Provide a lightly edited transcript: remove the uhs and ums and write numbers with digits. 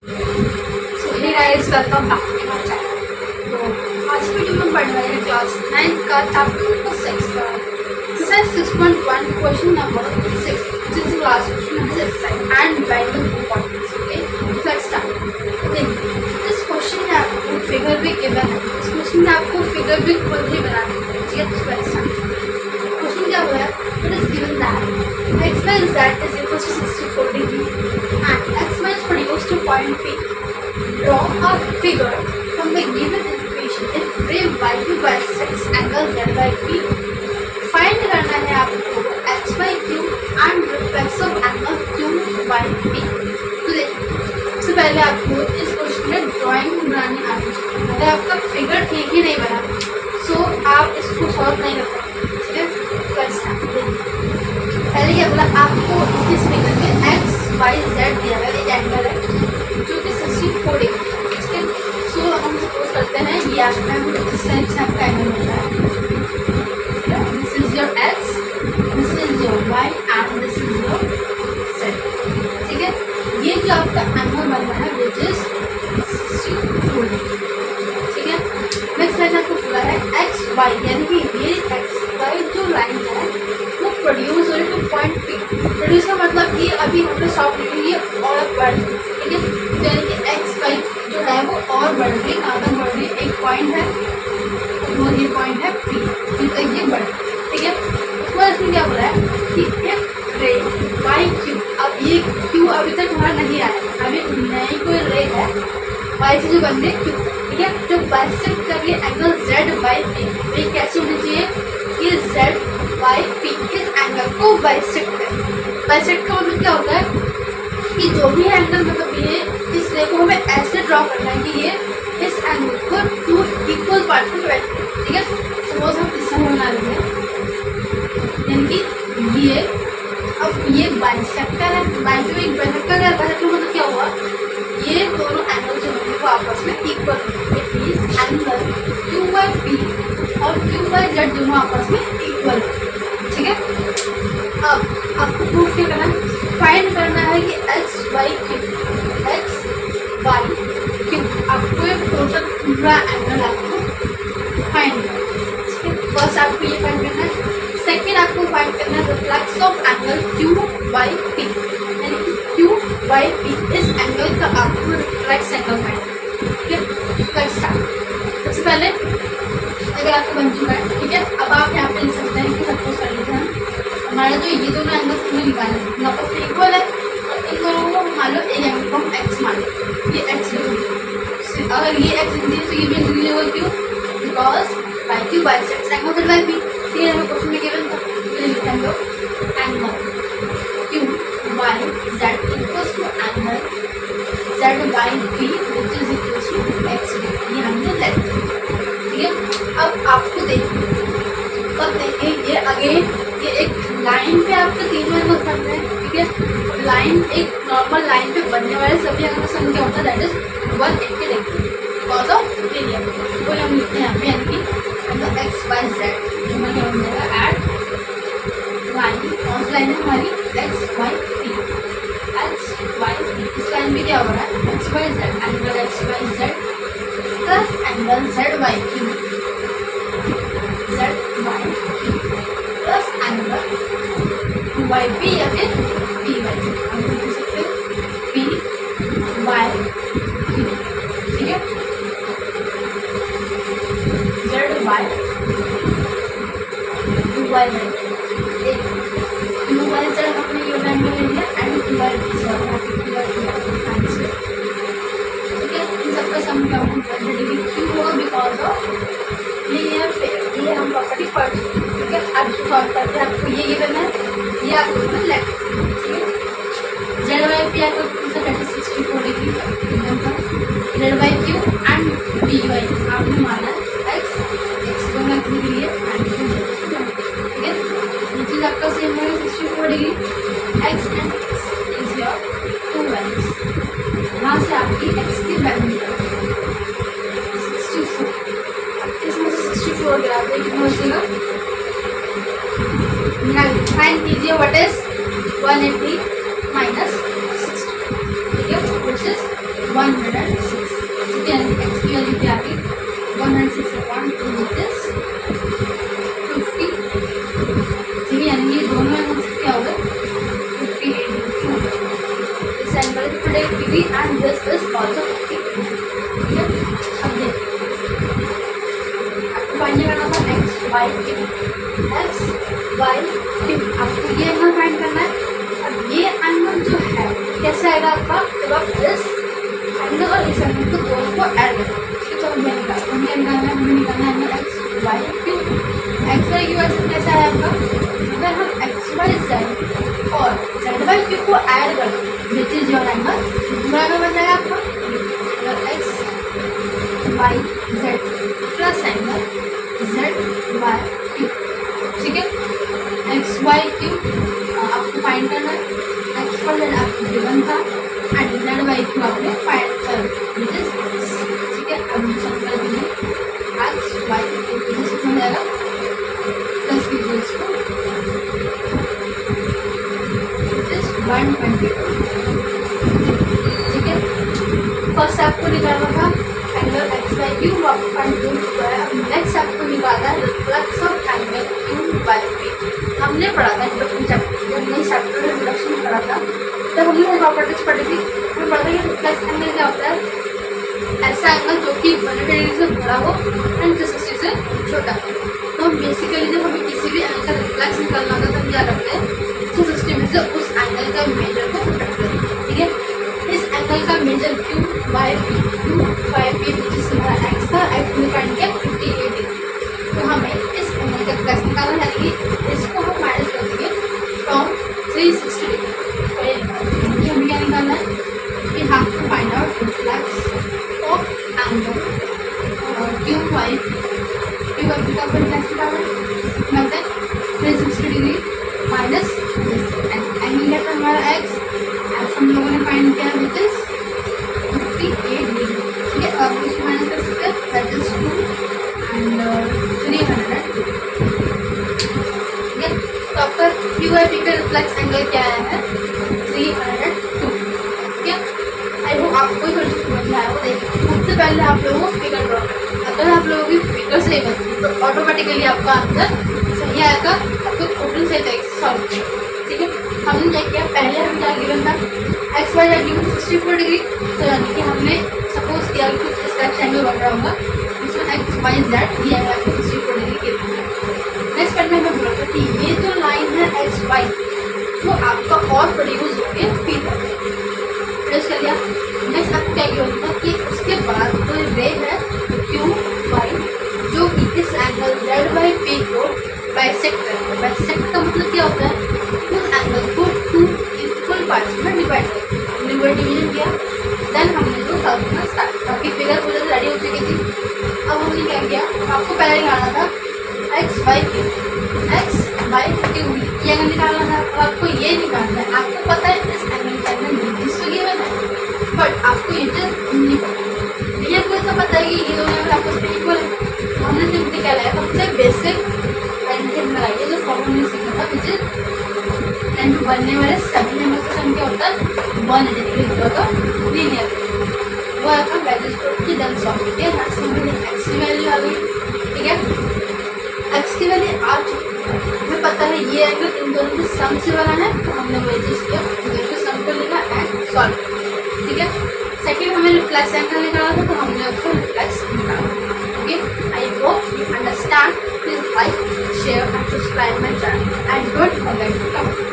So hey guys, welcome back to my channel. तो आज की वीडियो में पढ़ रहे हैं क्लास 9 का चैप्टर 6 का exercise 6.1 question number 6, which is the last question of this exercise and value importance. Okay, so let's start. देखिए, इस क्वेश्चन में आपको फिगर भी गिवन है। इस क्वेश्चन में आपको फिगर भी खुद ही बनानी है। ठीक है, तो let's start. क्वेश्चन क्या हुआ है? It is given that x by z is equal to 64 degree and x is produced to point P. Draw a figure from the given information if frame y bisects angle z by P. Find करना है आपको x by q and reflexive angle q by P. तो देखिए, सबसे पहले आपको इस question में ड्राइंग बनानी आनी चाहिए। अगर आपका फिगर ठीक ही नहीं बना सो आप इसको सॉल्व नहीं कर पाएंगे। ठीक है, पहले क्या बोला आपको, इस फिगर में एक्स वाई जेड दिया है, एक एंगल है जो कि 64 डिग्री है। ठीक है, सो हम सपोज करते हैं ये आपका इस टाइप से आपका एंगल होता है। This is your X, this is your Y and this is your Z. ठीक है, ये जो आपका एंगल बन रहा है विच इज 64 डिग्री। ठीक है, नेक्स्ट लाइन आपको बोला है एक्स वाई, यानी कि ये एक्स वाई जो लाइन है वो प्रोड्यूस हो रही टू पॉइंट पी। प्रोड्यूस का मतलब कि अभी हमने सॉफ्ट ये और बढ़ गई। ठीक है, तो यानी कि एक्स वाई जो है वो और बढ़ गई, आगे बढ़ गई। एक पॉइंट है वो ये पॉइंट है पी, फिर तक ये बढ़ गई। ठीक है, उसके बाद इसमें क्या बोला है कि इफ रे वाई क्यू, अब ये क्यू अभी तक वहाँ नहीं आया, अभी नई कोई रे है वाई से जो बन रही क्यू। ठीक है, जो बाइसेक्ट कर रही है एंगल जेड बाई पी, ये कैसे होनी चाहिए कि जेड बाई पी इस एंगल को बाइसेक्ट करें। बाइसेक्ट का मतलब क्या होता है कि जो भी एंगल, मतलब ये इस रे को हमें ऐसे ड्रॉ करना है कि ये इस एंगल को टू इक्वल पार्ट में डिवाइड करें। ठीक है, सपोज हम इस तरह बना लेंगे, यानी कि ये अब ये बाइसेक्टर है, बाइसेक्टर है। बाइसेक्टर मतलब क्या हुआ, ये दोनों एंगल जो होंगे वो आपस में इक्वल होंगे। It means angle Q by P और क्यू बाई जेड दोनों आपस में इक्वल। ठीक है, अब आपको प्रूफ क्या करना है, फाइंड करना है कि X Y Q, X Y Q, आपको एक टोटल पूरा एंगल आपको फाइंड करना है। ठीक है, फर्स्ट आपको ये फाइंड करना है। सेकेंड आपको फाइंड करना है reflex of angle Q by P, यानी कि क्यू बाई पी इस एंगल का आपको रिफ्लेक्स एंगल फाइंड करना है। ठीक है, लेट्स स्टार्ट। सबसे पहले अगर आपको बन चुका है, ठीक है, अब आप यहाँ पे लिख सकते हैं कि सपोज कर लेते हैं हमारा जो ये दोनों एंगल्स हमें निकालने हैं आपस में इक्वल है, और इन दोनों को मान लो एक एंगल को हम एक्स मान लें, ये एक्स डिग्री। अगर ये एक्स डिग्री तो ये भी एक्स डिग्री होगा, क्यों, because by Q bisects angle Z by P. ठीक है, हमें क्वेश्चन में गिवन था, तो लिखते हैं लोग angle Q by Z equals to angle Z by P which is equals to X degree, ये हमने ले लिया। ठीक है, अब आपको देखिए, अब देखिए ये अगेन ये एक लाइन पे आपके तीन एंगल्स बन रहे हैं। ठीक है, लाइन एक नॉर्मल लाइन पे बनने वाले सभी एंगल का सम क्या होता है, that is 180 degree because of area. तो हम लिखते हैं यहाँ पे, यानी कि एक्स वाई जेड हमें क्या बन जाएगा एट लाइन, कौन सी लाइन है हमारी, X Y P, X Y P. इस लाइन में क्या हो रहा है, X Y Z, angle X Y Z plus angle Z Y Q, Z Y plus angle Y P या फिर पी वाई, हम लिख सकते हैं पी वाई क्यू। ठीक है, Z Y to Y Z, एक टू वाई जेड अपने ये लाइन में ले लिया एंड टू वाई जेड। ठीक है, इन सबका सम क्या होगा, क्यों होगा, बिकॉज ऑफ ये हम प्रॉपर्टी पढ़ चुके हैं। ठीक है, अब सॉल्व करते हैं, आपको ये गिवन है, ये आपको गिवन लेफ्ट। ठीक है, जेड वाई पी आपको 64 degree, Z Y Q and P Y आपने माना एक्स, एक्स को मैं लिख लिए एंड ठीक है, ये चीज़ आपका सेम है 64 degree, x and x is your to values. यहाँ से आपकी एक्स की वैल्यू 64, इसमें से 64 गिरा दें, कितना बचेगा, फाइंड कीजिए व्हाट इज 180 माइनस 60। ठीक है, विच इज 106, ठीक है, एक्स की वैल्यू क्या आ गई 106 अपॉन 2 विच इज 50, ठीक है, यानी ये दोनों एंगल्स क्या हो गए 58 degree. This angle is 58 degree and this is also 58, ठीक है। अब देखिए आपको फाइंड करना था एक्स वाई क्यू, आपको ये एंगल फाइंड करना है। अब ये एंगल जो है कैसे आएगा आपका, जब आप इस एंगल और इस एंगल को दोनों को ऐड करें, तो हमें निकालना है angle X Y Q. X Y Q ऐसे कैसा है आपका, अगर हम एक्स वाई जेड और जेड वाई क्यू को ऐड कर दें विच इज योर एंगल, दूसरा एंगल बन जाएगा आपका X Y Z plus angle Z Y Q, ठीक है। एक्स वाई क्यू आपको फाइंड करना है, एक्स वाई जेड आपको गिवन था एंड जेड वाई क्यू आपने फाइंड कर विच इज, ठीक है। अब सब कर दीजिए एक्स वाई क्यू कितना हो जाएगा, प्लस कीजिए इसको विच इज 122, ठीक है। फर्स्ट आपको निकालना था एंगल एक्स वाई क्यू, वो आपको फाइंड हो चुका है। अब नेक्स्ट आपको निकालना है reflex of angle Q by P. हमने पढ़ा था इंट्रोडक्शन चैप्टर, हमने चैप्टर में इंट्रोडक्शन पढ़ा था, तब हमने प्रॉपर्टीज पढ़ी थी। हमें पढ़ा था कि रिफ्लेक्स एंगल क्या होता है, ऐसा एंगल जो कि 180 डिग्री से बड़ा हो एंड 360 से छोटा। तो हम बेसिकली जब हमें किसी भी एंगल का रिफ्लेक्स निकालना होता है तो हम क्या करते हैं 360 में से उस एंगल का मेजर को करते हैं, ठीक है। इस एंगल का मेजर क्यू बाई पी जिस हमारा एक्स था, एक्स ने फाइंड किया 58 डिग्री। तो हमें इस एंगल का रिफ्लेक्स निकालना है, यानी इसको हम माइनस कर देंगे फ्रॉम 360 डिग्री। तो ये हमें क्या निकालना है कि have to find out reflex of angle Q by P का रिफ्लेक्स निकालना है, मतलब 360 डिग्री माइनस एंगल है हमारा एक्स हम लोगों ने फाइंड किया विच इज 58 डिग्री, ठीक है। अब इसको माइनस कर सकते हैं दैट इज 2 एंड 300, ठीक है। तो आपका क्यू बाई पी का रिफ्लेक्स एंगल क्या आया है 302, ठीक है। आई होप आपको थोड़ी सी समझ में आया हो। देखिए सबसे पहले आप लोगों को फिगर ड्रॉ करना, अगर आप लोगों की फिगर सही बनती तो ऑटोमेटिकली आपका आंसर सही आएगा, आपको टोटल सही तरीके से सॉल्व किया, ठीक है। हमने क्या किया, पहले हमें क्या गिवन था X Y Z given 64 degree, तो यानी कि हमने सपोज किया कि कुछ इस टाइप से एंगल बन रहा होगा जिसमें एक्स वाई जेड दिया गया है 64 डिग्री के लिए। नेक्स्ट पार्ट में हमें बोला था कि ये जो लाइन है एक्स वाई वो आपका और प्रोड्यूस होकर पी प्रेस कर लिया। नेक्स्ट आपको क्या किया होता कि उसके बाद कोई रे है क्यू वाई जो कि इस एंगल जेड वाई पी को बाइसेक्ट करता है। बाइसेक्ट का मतलब क्या होता है, उस एंगल को 2 इक्वल पार्ट्स में डिवाइड करते हैं। हमने वो डिवीजन किया, देन हमने जो सॉल्व करना स्टार्ट किया। आपकी फिगर पूरी रेडी हो चुकी थी। अब हमने क्या किया, आपको पहले निकालना था एक्स वाई क्यू ये एंगल निकालना था। अब आपको ये निकालना है, आपको पता है इस एंगल का एंगल जिसको गिवन है, बट आपको ये चीज नहीं पता। ये आपको तो पता है कि ये दोनों एंगल आपस में इक्वल है। हमने सिंपली क्या लाया, सबसे बेसिक टेंशन लगाइए जो फॉर्मूला हमने सीखा था विच इज एंड बनने वाले सभी नंबर का सम क्या होता है 180 डिग्री होगा लीनियर, वो आपका वैल्यूज को की देन सॉल्व किया। एक्स की वैल्यू आ गई, ठीक है। एक्स की वैल्यू आ चुकी है, हमें पता है ये एंगल इन दोनों के सम से बना है, तो हमने वही चीज किया, दोनों के सम को लेना एंड सॉल्व, ठीक है। सेकेंड हमें रिफ्लेक्स एंगल निकाला था, तो हमने उसको रिफ्लेक्स निकाला, okay. I hope you understand. Please like, share and subscribe my channel and don't forget to comment.